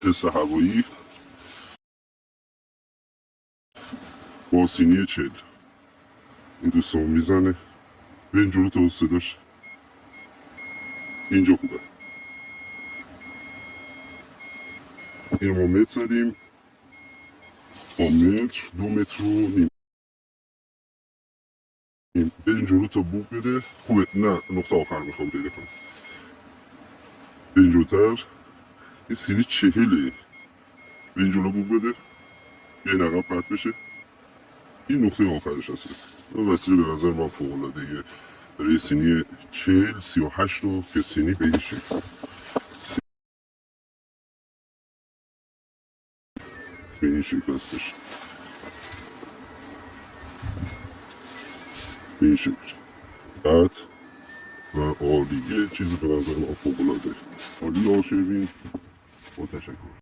تست هوایی با سینی 40. این دوستان میزنه به این جلو تو صداش اینجا خوبه. این ما متر زدیم با متر 2.5 متر. به این جلو تا بوق بده خوبه. نه نقطه آخر میخوام پیدا کنم. به این جلوتر این سینی 40. به این جلو بوق بده بیاین عقب قطع بشه. این نقطه آخرش هست. وسیله به نظر من فوق العاده داره. یه سینی 40-38 رو که سینی به این شکل به این شکل هستش. به این شکل قطع و عالی. یه چیزی به نظر من فوق العاده عالی. آشبین با تشکر.